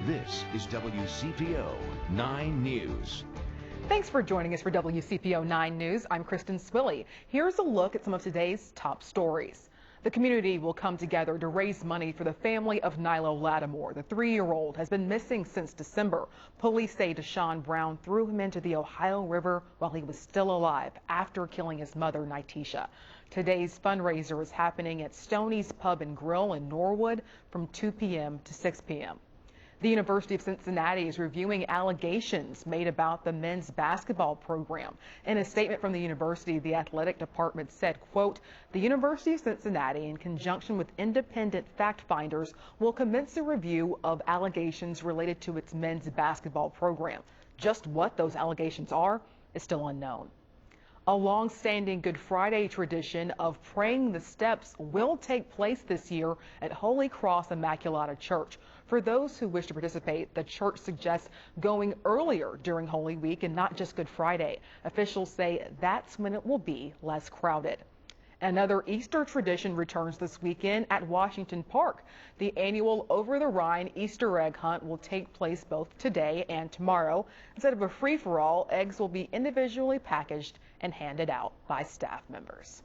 This is WCPO 9 News. Thanks for joining us for WCPO 9 News. I'm Kristen Swilley. Here's a look at some of today's top stories. The community will come together to raise money for the family of Nilo Lattimore. The 3-year-old has been missing since December. Police say Deshaun Brown threw him into the Ohio River while he was still alive after killing his mother, Nitisha. Today's fundraiser is happening at Stoney's Pub and Grill in Norwood from 2 p.m. to 6 p.m. The University of Cincinnati is reviewing allegations made about the men's basketball program. In a statement from the university, the athletic department said, quote, "The University of Cincinnati, in conjunction with independent fact finders, will commence a review of allegations related to its men's basketball program. Just what those allegations are is still unknown." A long-standing Good Friday tradition of praying the steps will take place this year at Holy Cross Immaculata Church. For those who wish to participate, the church suggests going earlier during Holy Week and not just Good Friday. Officials say that's when it will be less crowded. Another Easter tradition returns this weekend at Washington Park. The annual Over the Rhine Easter egg hunt will take place both today and tomorrow. Instead of a free-for-all, eggs will be individually packaged and handed out by staff members.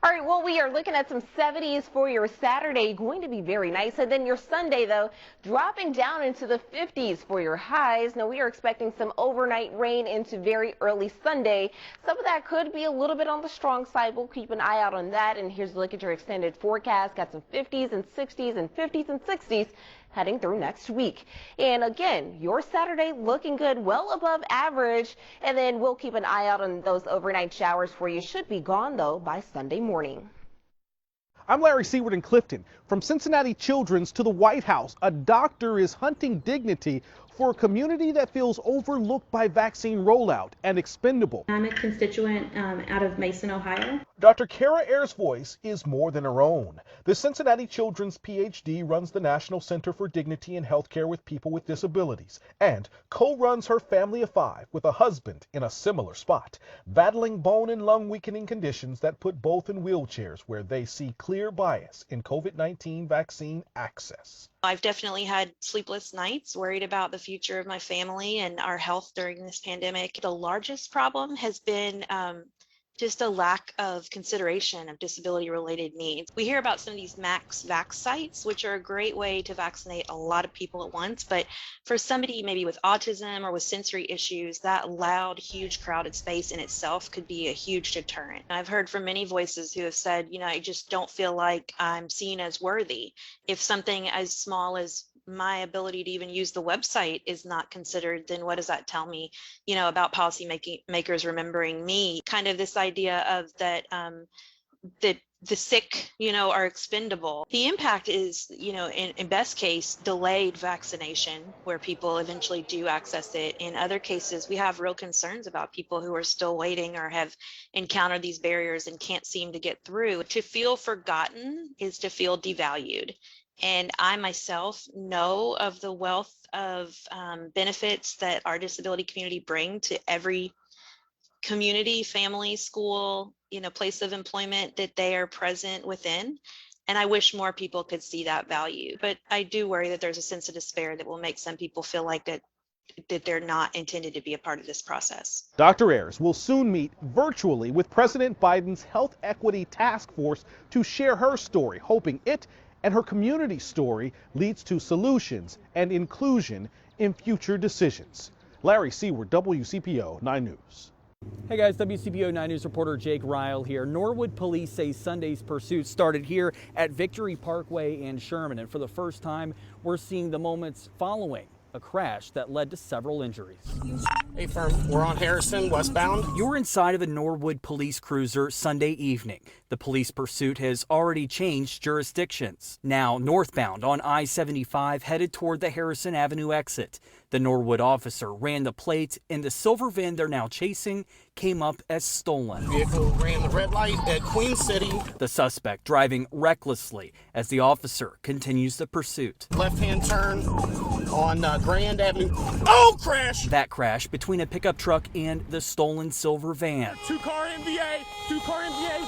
All right, well, we are looking at some 70s for your Saturday, going to be very nice. And then your Sunday, though, dropping down into the 50s for your highs. Now, we are expecting some overnight rain into very early Sunday. Some of that could be a little bit on the strong side. We'll keep an eye out on that. And here's a look at your extended forecast. Got some 50s and 60s and 50s and 60s heading through next week. And again, your Saturday looking good, well above average. And then we'll keep an eye out on those overnight showers for you. Should be gone, though, by Sunday morning. I'm Larry Seward in Clifton. From Cincinnati Children's to the White House, a doctor is hunting dignity for a community that feels overlooked by vaccine rollout and expendable. I'm a constituent out of Mason, Ohio. Dr. Cara Ayers' voice is more than her own. The Cincinnati Children's PhD runs the National Center for Dignity in Healthcare with People with Disabilities and co-runs her family of 5 with a husband in a similar spot, battling bone and lung weakening conditions that put both in wheelchairs where they see clear bias in COVID-19 vaccine access. I've definitely had sleepless nights, worried about the future of my family and our health during this pandemic. The largest problem has been just a lack of consideration of disability-related needs. We hear about some of these max vax sites, which are a great way to vaccinate a lot of people at once. But for somebody maybe with autism or with sensory issues, that loud, huge crowded space in itself could be a huge deterrent. I've heard from many voices who have said, you know, I just don't feel like I'm seen as worthy. If something as small as my ability to even use the website is not considered, then what does that tell me, you know, about policy makers remembering me? Kind of this idea of that the sick, you know, are expendable. The impact is, you know, in best case, delayed vaccination, where people eventually do access it. In other cases, we have real concerns about people who are still waiting or have encountered these barriers and can't seem to get through. To feel forgotten is to feel devalued. And I myself know of the wealth of benefits that our disability community bring to every community, family, school, you know, place of employment that they are present within. And I wish more people could see that value. But I do worry that there's a sense of despair that will make some people feel like that they're not intended to be a part of this process. Dr. Ayers will soon meet virtually with President Biden's Health Equity Task Force to share her story, hoping it and her community story leads to solutions and inclusion in future decisions. Larry Seward, WCPO 9 News. Hey guys, WCPO 9 News reporter Jake Ryle here. Norwood police say Sunday's pursuit started here at Victory Parkway and Sherman, and for the first time, we're seeing the moments following a crash that led to several injuries. Hey firm, we're on Harrison, westbound. You're inside of the Norwood police cruiser Sunday evening. The police pursuit has already changed jurisdictions. Now northbound on I-75 headed toward the Harrison Avenue exit. The Norwood officer ran the plate and the silver van they're now chasing came up as stolen. Vehicle ran the red light at Queen City. The suspect driving recklessly as the officer continues the pursuit. Left-hand turn on Grand Avenue. Oh, crash! That crash between a pickup truck and the stolen silver van. Two-car MVA,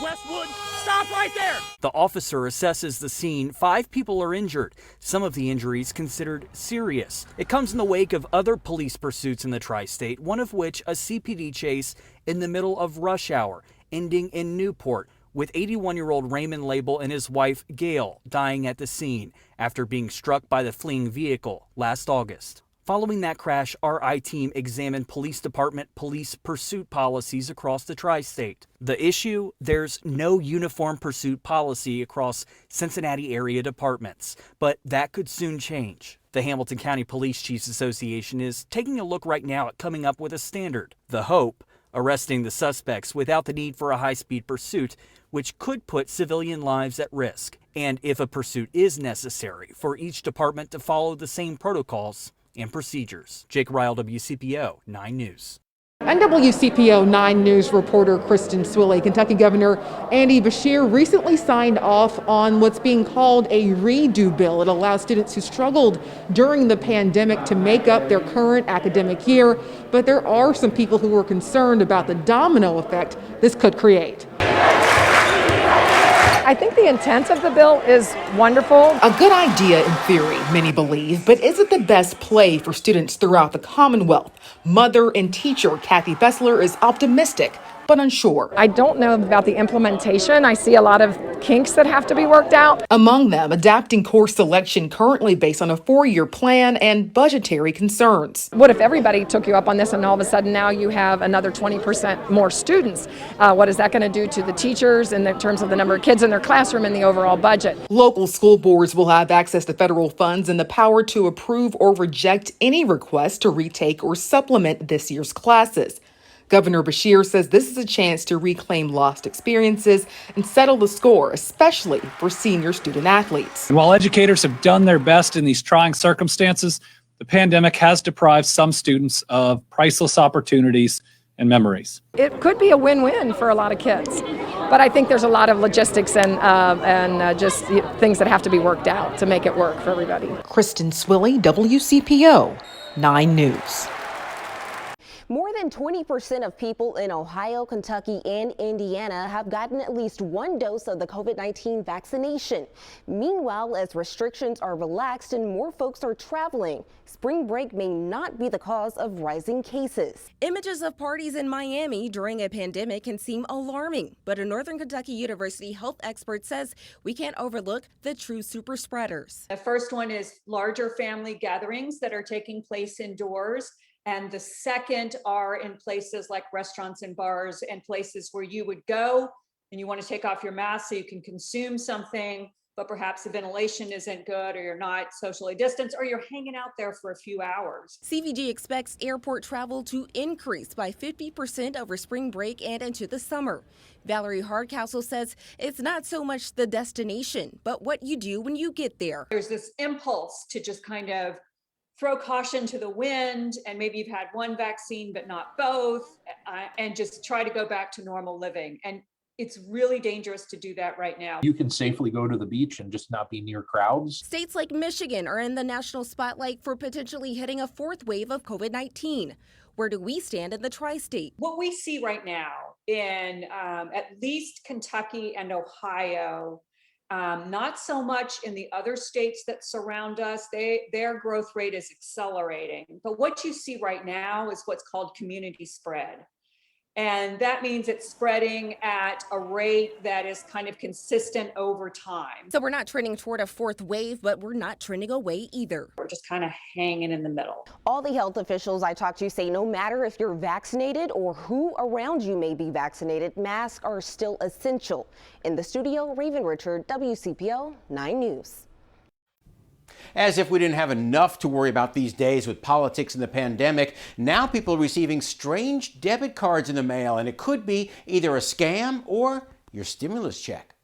Westwood. Stop right there! The officer assesses the scene. 5 people are injured, some of the injuries considered serious. It comes in the wake of other police pursuits in the tri-state, one of which a CPD chase in the middle of rush hour, ending in Newport, with 81-year-old Raymond Label and his wife, Gail, dying at the scene after being struck by the fleeing vehicle last August. Following that crash, our I-team examined police department police pursuit policies across the tri-state. The issue? There's no uniform pursuit policy across Cincinnati area departments, but that could soon change. The Hamilton County Police Chiefs Association is taking a look right now at coming up with a standard. The hope? Arresting the suspects without the need for a high-speed pursuit, which could put civilian lives at risk. And if a pursuit is necessary, for each department to follow the same protocols and procedures. Jake Ryle, WCPO 9 News. And WCPO 9 News reporter Kristen Swilley. Kentucky Governor Andy Beshear recently signed off on what's being called a redo bill. It allows students who struggled during the pandemic to make up their current academic year, but there are some people who are concerned about the domino effect this could create. I think the intent of the bill is wonderful. A good idea in theory, many believe, but is it the best play for students throughout the Commonwealth? Mother and teacher Kathy Bessler is optimistic, but unsure. I don't know about the implementation. I see a lot of kinks that have to be worked out. Among them, adapting course selection currently based on a 4-year plan and budgetary concerns. What if everybody took you up on this and all of a sudden now you have another 20% more students? What is that going to do to the teachers in terms of the number of kids in their classroom and the overall budget? Local school boards will have access to federal funds and the power to approve or reject any request to retake or supplement this year's classes. Governor Beshear says this is a chance to reclaim lost experiences and settle the score, especially for senior student athletes. While educators have done their best in these trying circumstances, the pandemic has deprived some students of priceless opportunities and memories. It could be a win-win for a lot of kids, but I think there's a lot of logistics and just things that have to be worked out to make it work for everybody. Kristen Swilley, WCPO 9 News. More than 20% of people in Ohio, Kentucky, and Indiana have gotten at least one dose of the COVID-19 vaccination. Meanwhile, as restrictions are relaxed and more folks are traveling, spring break may not be the cause of rising cases. Images of parties in Miami during a pandemic can seem alarming, but a Northern Kentucky University health expert says we can't overlook the true super spreaders. The first one is larger family gatherings that are taking place indoors. And the second are in places like restaurants and bars and places where you would go and you want to take off your mask so you can consume something, but perhaps the ventilation isn't good or you're not socially distanced or you're hanging out there for a few hours. CVG expects airport travel to increase by 50% over spring break and into the summer. Valerie Hardcastle says it's not so much the destination, but what you do when you get there. There's this impulse to just kind of throw caution to the wind, and maybe you've had one vaccine but not both, and just try to go back to normal living. And it's really dangerous to do that right now. You can safely go to the beach and just not be near crowds. States like Michigan are in the national spotlight for potentially hitting a 4th wave of COVID-19. Where do we stand in the tri-state? What we see right now in at least Kentucky and Ohio, not so much in the other states that surround us. Their growth rate is accelerating. But what you see right now is what's called community spread. And that means it's spreading at a rate that is kind of consistent over time. So we're not trending toward a 4th wave, but we're not trending away either. We're just kind of hanging in the middle. All the health officials I talked to say no matter if you're vaccinated or who around you may be vaccinated, masks are still essential. In the studio, Raven Richard, WCPO 9 News. As if we didn't have enough to worry about these days with politics and the pandemic, now people are receiving strange debit cards in the mail, and it could be either a scam or your stimulus check.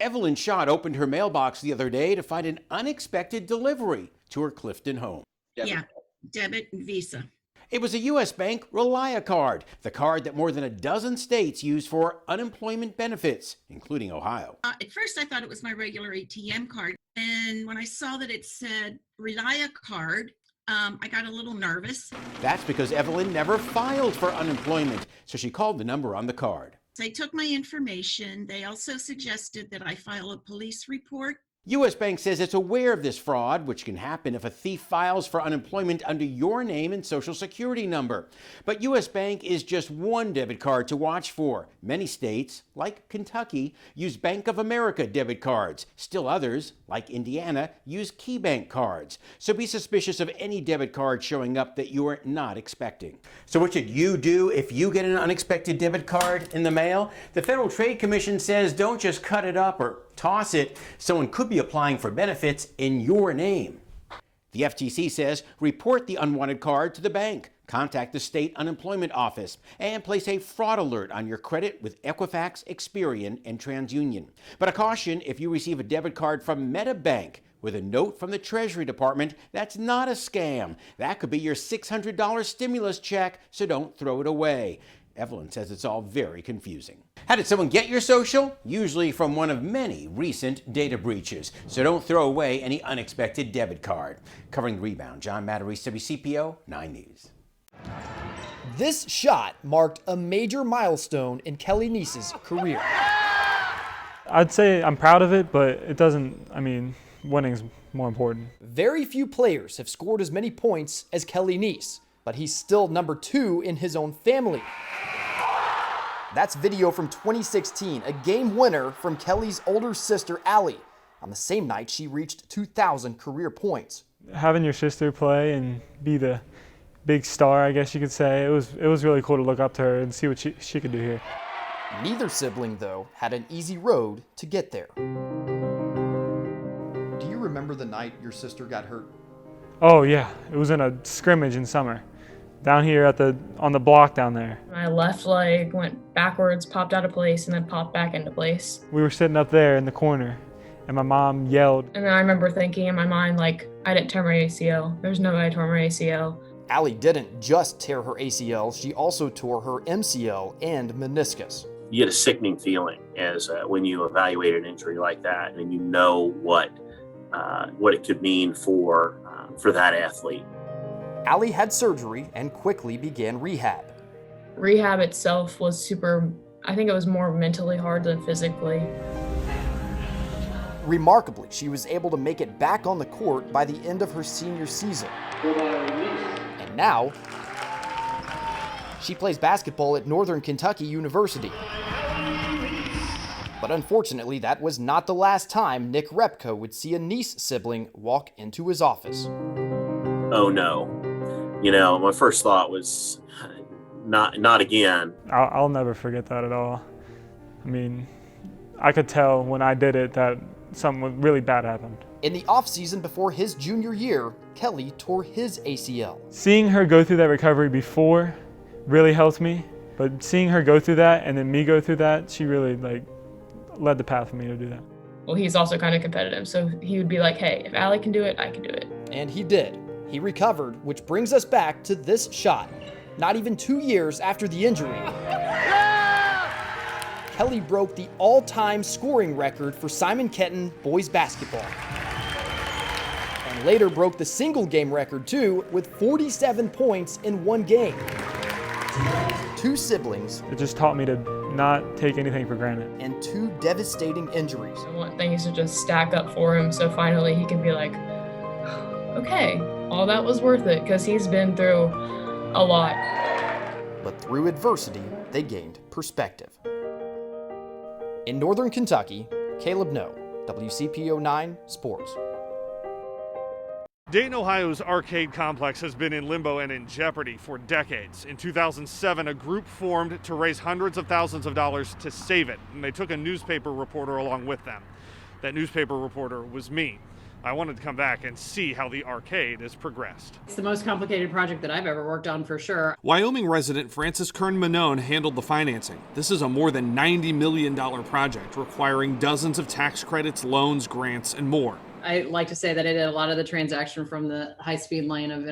Evelyn Schott opened her mailbox the other day to find an unexpected delivery to her Clifton home. Debit and Visa. It was a U.S. Bank Relia card, the card that more than a dozen states use for unemployment benefits, including Ohio. At first, I thought it was my regular ATM card. And when I saw that it said Relia card, I got a little nervous. That's because Evelyn never filed for unemployment, so she called the number on the card. They took my information. They also suggested that I file a police report. U.S. Bank says it's aware of this fraud, which can happen if a thief files for unemployment under your name and social security number. But U.S. Bank is just one debit card to watch for. Many states, like Kentucky, use Bank of America debit cards. Still others, like Indiana, use KeyBank cards. So be suspicious of any debit card showing up that you're not expecting. So what should you do if you get an unexpected debit card in the mail? The Federal Trade Commission says don't just cut it up or toss it. Someone could be applying for benefits in your name. The FTC says report the unwanted card to the bank, contact the state unemployment office, and place a fraud alert on your credit with Equifax, Experian, and TransUnion. But a caution, if you receive a debit card from MetaBank with a note from the Treasury Department, that's not a scam. That could be your $600 stimulus check, so don't throw it away. Evelyn says it's all very confusing. How did someone get your social? Usually from one of many recent data breaches. So don't throw away any unexpected debit card. Covering the rebound, John Matarese, WCPO 9 News. This shot marked a major milestone in Kelly Neese's career. I'd say I'm proud of it, but it doesn't, winning's more important. Very few players have scored as many points as Kelly Neese, but he's still number 2 in his own family. That's video from 2016, a game winner from Kelly's older sister, Allie, on the same night she reached 2,000 career points. Having your sister play and be the big star, I guess you could say, it was really cool to look up to her and see what she could do here. Neither sibling, though, had an easy road to get there. Do you remember the night your sister got hurt? Oh yeah, it was in a scrimmage in summer. Down here on the block down there. My left leg went backwards, popped out of place, and then popped back into place. We were sitting up there in the corner, and my mom yelled. And then I remember thinking in my mind, I didn't tear my ACL. There's no way I tore my ACL. Allie didn't just tear her ACL, she also tore her MCL and meniscus. You get a sickening feeling as when you evaluate an injury like that, and you know what it could mean for that athlete. Allie had surgery and quickly began rehab. Rehab itself was I think it was more mentally hard than physically. Remarkably, she was able to make it back on the court by the end of her senior season. And now, she plays basketball at Northern Kentucky University. But unfortunately, that was not the last time Nick Repko would see a Neese sibling walk into his office. Oh no. My first thought was, not again. I'll never forget that at all. I could tell when I did it that something really bad happened. In the offseason before his junior year, Kelly tore his ACL. Seeing her go through that recovery before really helped me, but seeing her go through that and then me go through that, she really led the path for me to do that. Well, he's also kind of competitive, so he would be like, hey, if Allie can do it, I can do it. And he did. He recovered, which brings us back to this shot. Not even 2 years after the injury, Kelly broke the all-time scoring record for Simon Kenton boys basketball. And later broke the single game record too, with 47 points in one game. 2 siblings. It just taught me to not take anything for granted. And 2 devastating injuries. One thing is to just stack up for him so finally he can be like, okay, all that was worth it, because he's been through a lot. But through adversity, they gained perspective. In Northern Kentucky, Caleb No, WCPO 9 Sports. Dayton, Ohio's arcade complex has been in limbo and in jeopardy for decades. In 2007, a group formed to raise hundreds of thousands of dollars to save it, and they took a newspaper reporter along with them. That newspaper reporter was me. I wanted to come back and see how the arcade has progressed. It's the most complicated project that I've ever worked on, for sure. Wyoming resident Francis Kern-Manone handled the financing. This is a more than $90 million project requiring dozens of tax credits, loans, grants, and more. I like to say that I did a lot of the transaction from the high-speed lane of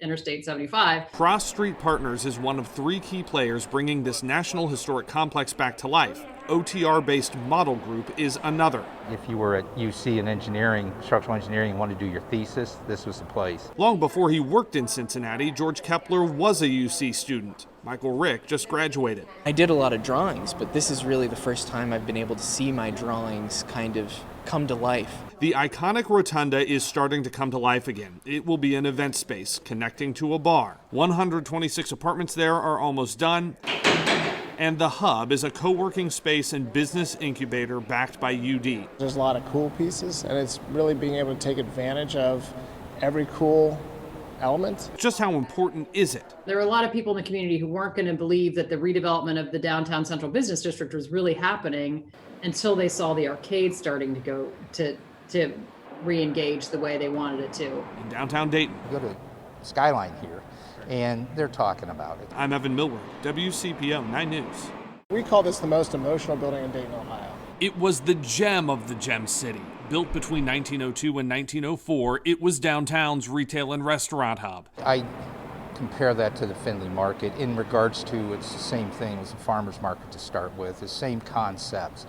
Interstate 75. Cross Street Partners is one of 3 key players bringing this National Historic Complex back to life. OTR-based Model Group is another. If you were at UC in engineering, structural engineering, and wanted to do your thesis, this was the place. Long before he worked in Cincinnati, George Kepler was a UC student. Michael Rick just graduated. I did a lot of drawings, but this is really the first time I've been able to see my drawings kind of come to life. The iconic rotunda is starting to come to life again. It will be an event space connecting to a bar. 126 apartments there are almost done. And the Hub is a co-working space and business incubator backed by UD. There's a lot of cool pieces, and it's really being able to take advantage of every cool element. Just how important is it? There were a lot of people in the community who weren't going to believe that the redevelopment of the downtown central business district was really happening until they saw the arcade starting to go to re-engage the way they wanted it to. In downtown Dayton. Go to Skyline here, and they're talking about it. I'm Evan Millward, WCPO 9 News. We call this the most emotional building in Dayton, Ohio. It was the gem of the Gem City. Built between 1902 and 1904, it was downtown's retail and restaurant hub. I compare that to the Findlay Market in regards to it's the same thing as the farmer's market to start with, the same concepts.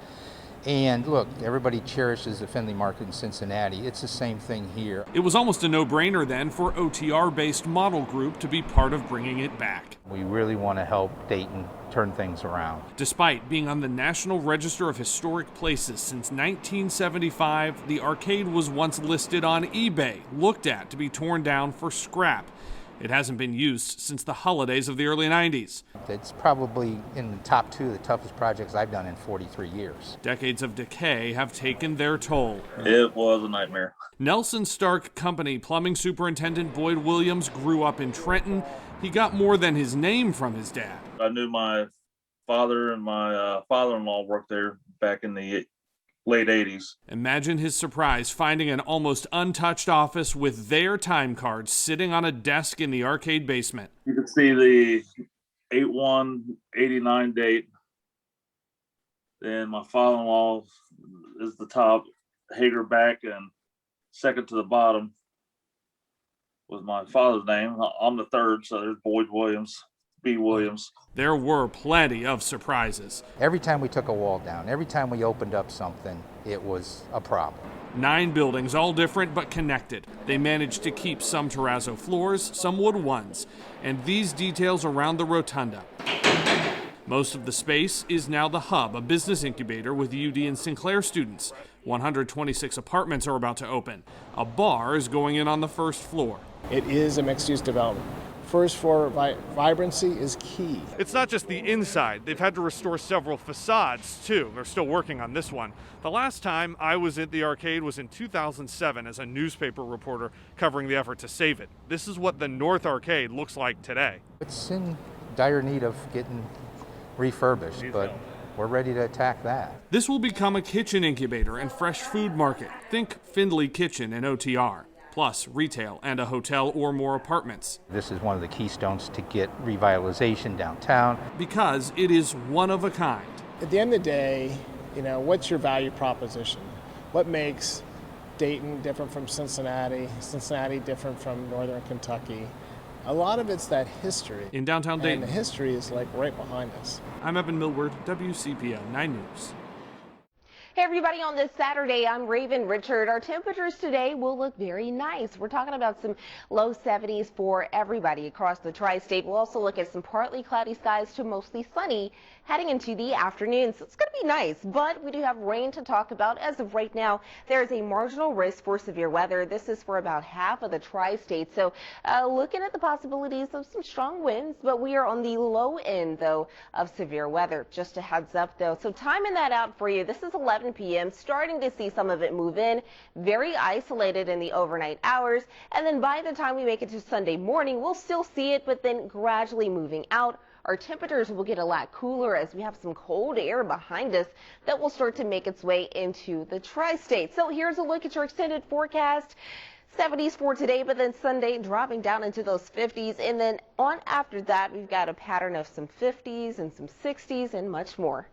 And look, everybody cherishes the Findlay Market in Cincinnati. It's the same thing here. It was almost a no-brainer then for OTR-based Model Group to be part of bringing it back. We really want to help Dayton turn things around. Despite being on the National Register of Historic Places since 1975, the arcade was once listed on eBay, looked at to be torn down for scrap. It hasn't been used since the holidays of the early 90s. It's probably in the top 2 of the toughest projects I've done in 43 years. Decades of decay have taken their toll. It was a nightmare. Nelson Stark Company plumbing superintendent Boyd Williams grew up in Trenton. He got more than his name from his dad. I knew my father and my father-in-law worked there back in the late 80s. Imagine his surprise finding an almost untouched office with their time cards sitting on a desk in the arcade basement. You can see the 8/1/89 date. Then my father-in-law is the top, Hager back, and second to the bottom was my father's name. I'm the third, so there's Boyd Williams. B. Williams. There were plenty of surprises. Every time we took a wall down, every time we opened up something, it was a problem. 9 buildings, all different but connected. They managed to keep some terrazzo floors, some wood ones, and these details around the rotunda. Most of the space is now the Hub, a business incubator with UD and Sinclair students. 126 apartments are about to open. A bar is going in on the first floor. It is a mixed-use development. First floor vibrancy is key. It's not just the inside. They've had to restore several facades, too. They're still working on this one. The last time I was at the arcade was in 2007 as a newspaper reporter covering the effort to save it. This is what the North Arcade looks like today. It's in dire need of getting refurbished, but we're ready to attack that. This will become a kitchen incubator and fresh food market. Think Findlay Kitchen and OTR. Plus retail and a hotel or more apartments. This is one of the keystones to get revitalization downtown. Because it is one of a kind. At the end of the day, what's your value proposition? What makes Dayton different from Cincinnati, Cincinnati different from Northern Kentucky? A lot of it's that history. In downtown Dayton. And the history is like right behind us. I'm Evan Millward, WCPO 9 News. Hey everybody, on this Saturday, I'm Raven Richard. Our temperatures today will look very nice. We're talking about some low 70s for everybody across the tri-state. We'll also look at some partly cloudy skies to mostly sunny heading into the afternoon. So it's going to be nice, but we do have rain to talk about. As of right now, there is a marginal risk for severe weather. This is for about half of the tri-state. So looking at the possibilities of some strong winds, but we are on the low end, though, of severe weather. Just a heads up, though. So timing that out for you, this is 11 p.m. Starting to see some of it move in, very isolated in the overnight hours. And then by the time we make it to Sunday morning, we'll still see it, but then gradually moving out. Our temperatures will get a lot cooler as we have some cold air behind us that will start to make its way into the tri-state. So here's a look at your extended forecast. 70s for today, but then Sunday dropping down into those 50s. And then on after that, we've got a pattern of some 50s and some 60s and much more.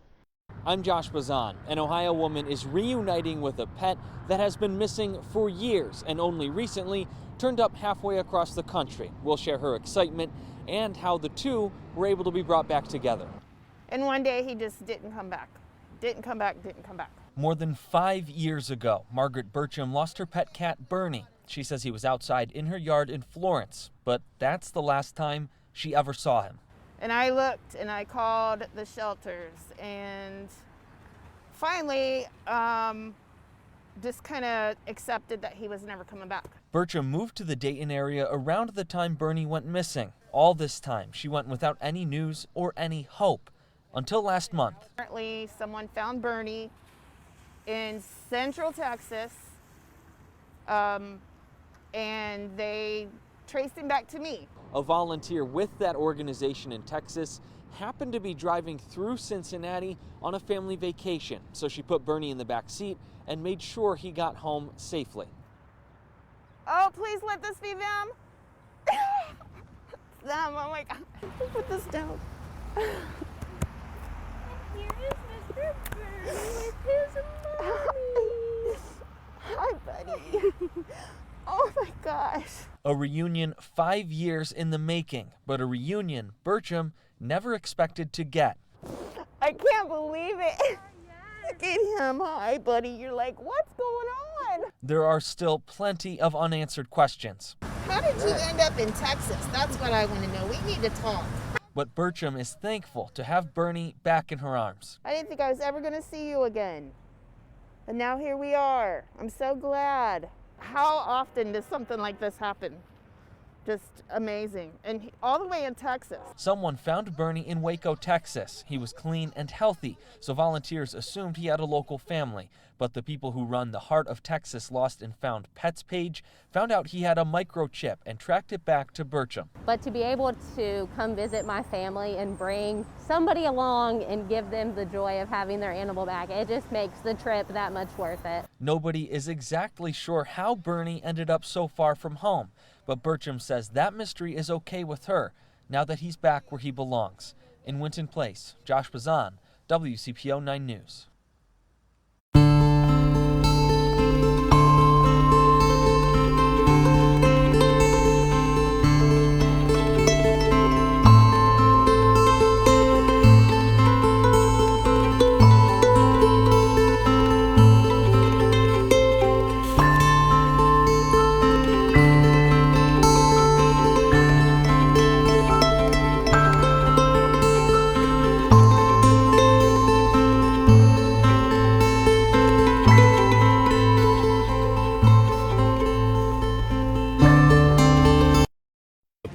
I'm Josh Bazan. An Ohio woman is reuniting with a pet that has been missing for years and only recently turned up halfway across the country. We'll share her excitement and how the two were able to be brought back together. And one day he just didn't come back. Didn't come back. More than 5 years ago, Margaret Burcham lost her pet cat, Bernie. She says he was outside in her yard in Florence, but that's the last time she ever saw him. And I looked and I called the shelters and finally just kind of accepted that he was never coming back. Burcham moved to the Dayton area around the time Bernie went missing. All this time, she went without any news or any hope until last month. Apparently, someone found Bernie in Central Texas, and they traced him back to me. A volunteer with that organization in Texas happened to be driving through Cincinnati on a family vacation, so she put Bernie in the back seat and made sure he got home safely. Oh, please let this be them. Them, oh my God. Put this down. Here is Mr. Bernie with his mommy. Hi, buddy. Oh my gosh. A reunion 5 years in the making, but a reunion Burcham never expected to get. I can't believe it. Look at him. Hi, buddy. You're like, what's going on? There are still plenty of unanswered questions. How did you end up in Texas? That's what I want to know. We need to talk. But Burcham is thankful to have Bernie back in her arms. I didn't think I was ever going to see you again. And now here we are. I'm so glad. How often does something like this happen? Just amazing. And all the way in Texas. Someone found Bernie in Waco, Texas. He was clean and healthy, so volunteers assumed he had a local family. But the people who run the Heart of Texas Lost and Found Pets page found out he had a microchip and tracked it back to Burcham. But to be able to come visit my family and bring somebody along and give them the joy of having their animal back, it just makes the trip that much worth it. Nobody is exactly sure how Bernie ended up so far from home, but Burcham says that mystery is okay with her now that he's back where he belongs. In Winton Place, Josh Bazan, WCPO 9 News.